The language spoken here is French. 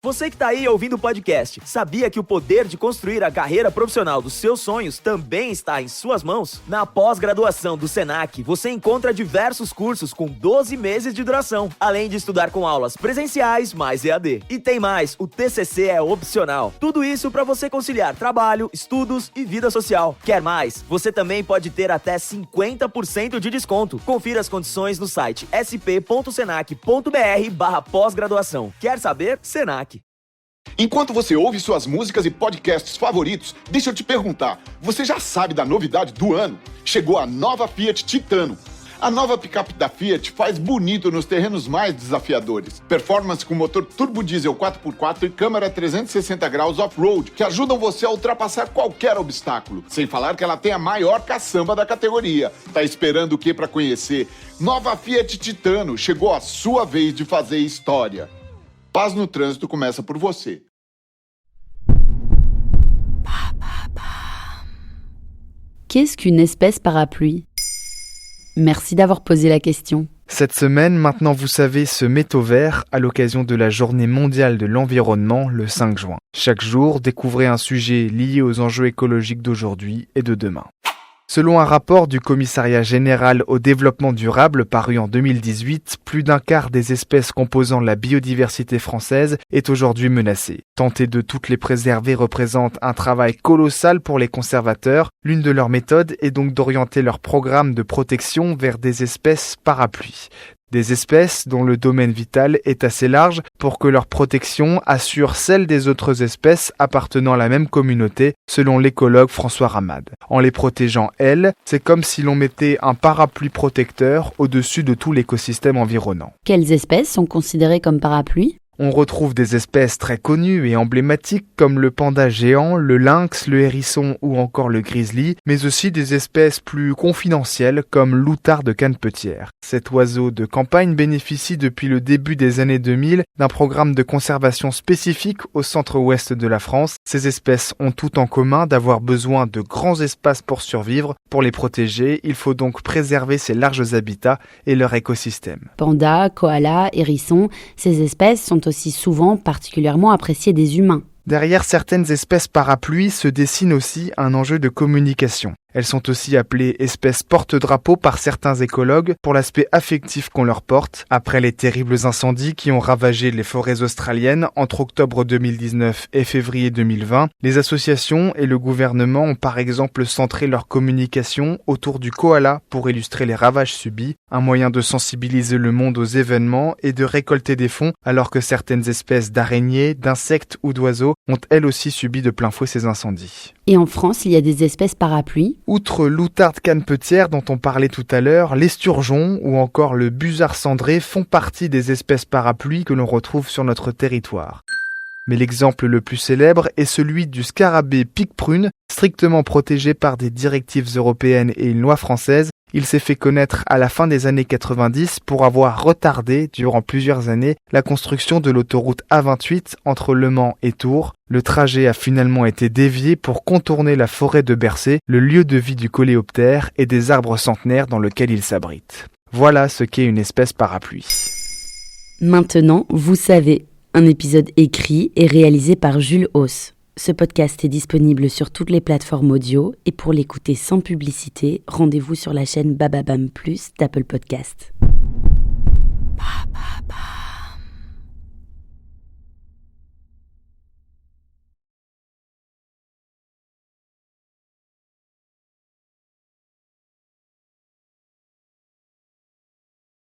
Você que tá aí ouvindo o podcast, sabia que o poder de construir a carreira profissional dos seus sonhos também está em suas mãos? Na pós-graduação do Senac, você encontra diversos cursos com 12 meses de duração, além de estudar com aulas presenciais mais EAD. E tem mais, o TCC é opcional. Tudo isso para você conciliar trabalho, estudos e vida social. Quer mais? Você também pode ter até 50% de desconto. Confira as condições no site sp.senac.br/pós-graduação. Quer saber? Senac. Enquanto você ouve suas músicas e podcasts favoritos, deixa eu te perguntar, você já sabe da novidade do ano? Chegou a nova Fiat Titano. A nova picape da Fiat faz bonito nos terrenos mais desafiadores. Performance com motor turbo diesel 4x4 e câmera 360 graus off-road, que ajudam você a ultrapassar qualquer obstáculo. Sem falar que ela tem a maior caçamba da categoria. Tá esperando o que para conhecer? Nova Fiat Titano, chegou a sua vez de fazer história. Paz no trânsito começa por você. Qu'est-ce qu'une espèce parapluie ? Merci d'avoir posé la question. Cette semaine, maintenant vous savez, se met au vert à l'occasion de la Journée mondiale de l'environnement le 5 juin. Chaque jour, découvrez un sujet lié aux enjeux écologiques d'aujourd'hui et de demain. Selon un rapport du Commissariat général au développement durable paru en 2018, plus d'un quart des espèces composant la biodiversité française est aujourd'hui menacée. Tenter de toutes les préserver représente un travail colossal pour les conservateurs. L'une de leurs méthodes est donc d'orienter leur programme de protection vers des espèces parapluies. Des espèces dont le domaine vital est assez large pour que leur protection assure celle des autres espèces appartenant à la même communauté, selon l'écologue François Ramade. En les protégeant, elles, c'est comme si l'on mettait un parapluie protecteur au-dessus de tout l'écosystème environnant. Quelles espèces sont considérées comme parapluies ? On retrouve des espèces très connues et emblématiques comme le panda géant, le lynx, le hérisson ou encore le grizzly, mais aussi des espèces plus confidentielles comme l'outarde canepetière. Cet oiseau de campagne bénéficie depuis le début des années 2000 d'un programme de conservation spécifique au centre-ouest de la France. Ces espèces ont tout en commun d'avoir besoin de grands espaces pour survivre. Pour les protéger, il faut donc préserver ces larges habitats et leur écosystème. Panda, koala, hérisson, ces espèces sont aussi souvent particulièrement appréciées des humains. Derrière certaines espèces parapluies se dessine aussi un enjeu de communication. Elles sont aussi appelées espèces porte-drapeau par certains écologues pour l'aspect affectif qu'on leur porte. Après les terribles incendies qui ont ravagé les forêts australiennes entre octobre 2019 et février 2020, les associations et le gouvernement ont par exemple centré leur communication autour du koala pour illustrer les ravages subis, un moyen de sensibiliser le monde aux événements et de récolter des fonds alors que certaines espèces d'araignées, d'insectes ou d'oiseaux ont elles aussi subi de plein fouet ces incendies. Et en France, il y a des espèces parapluies. Outre l'outarde canepetière dont on parlait tout à l'heure, l'esturgeon ou encore le busard cendré font partie des espèces parapluies que l'on retrouve sur notre territoire. Mais l'exemple le plus célèbre est celui du scarabée pique-prune, strictement protégé par des directives européennes et une loi française. Il s'est fait connaître à la fin des années 90 pour avoir retardé, durant plusieurs années, la construction de l'autoroute A28 entre Le Mans et Tours. Le trajet a finalement été dévié pour contourner la forêt de Bercé, le lieu de vie du coléoptère et des arbres centenaires dans lesquels il s'abrite. Voilà ce qu'est une espèce parapluie. Maintenant, vous savez, un épisode écrit et réalisé par Jules Hauss. Ce podcast est disponible sur toutes les plateformes audio et pour l'écouter sans publicité, rendez-vous sur la chaîne Bababam Plus d'Apple Podcast.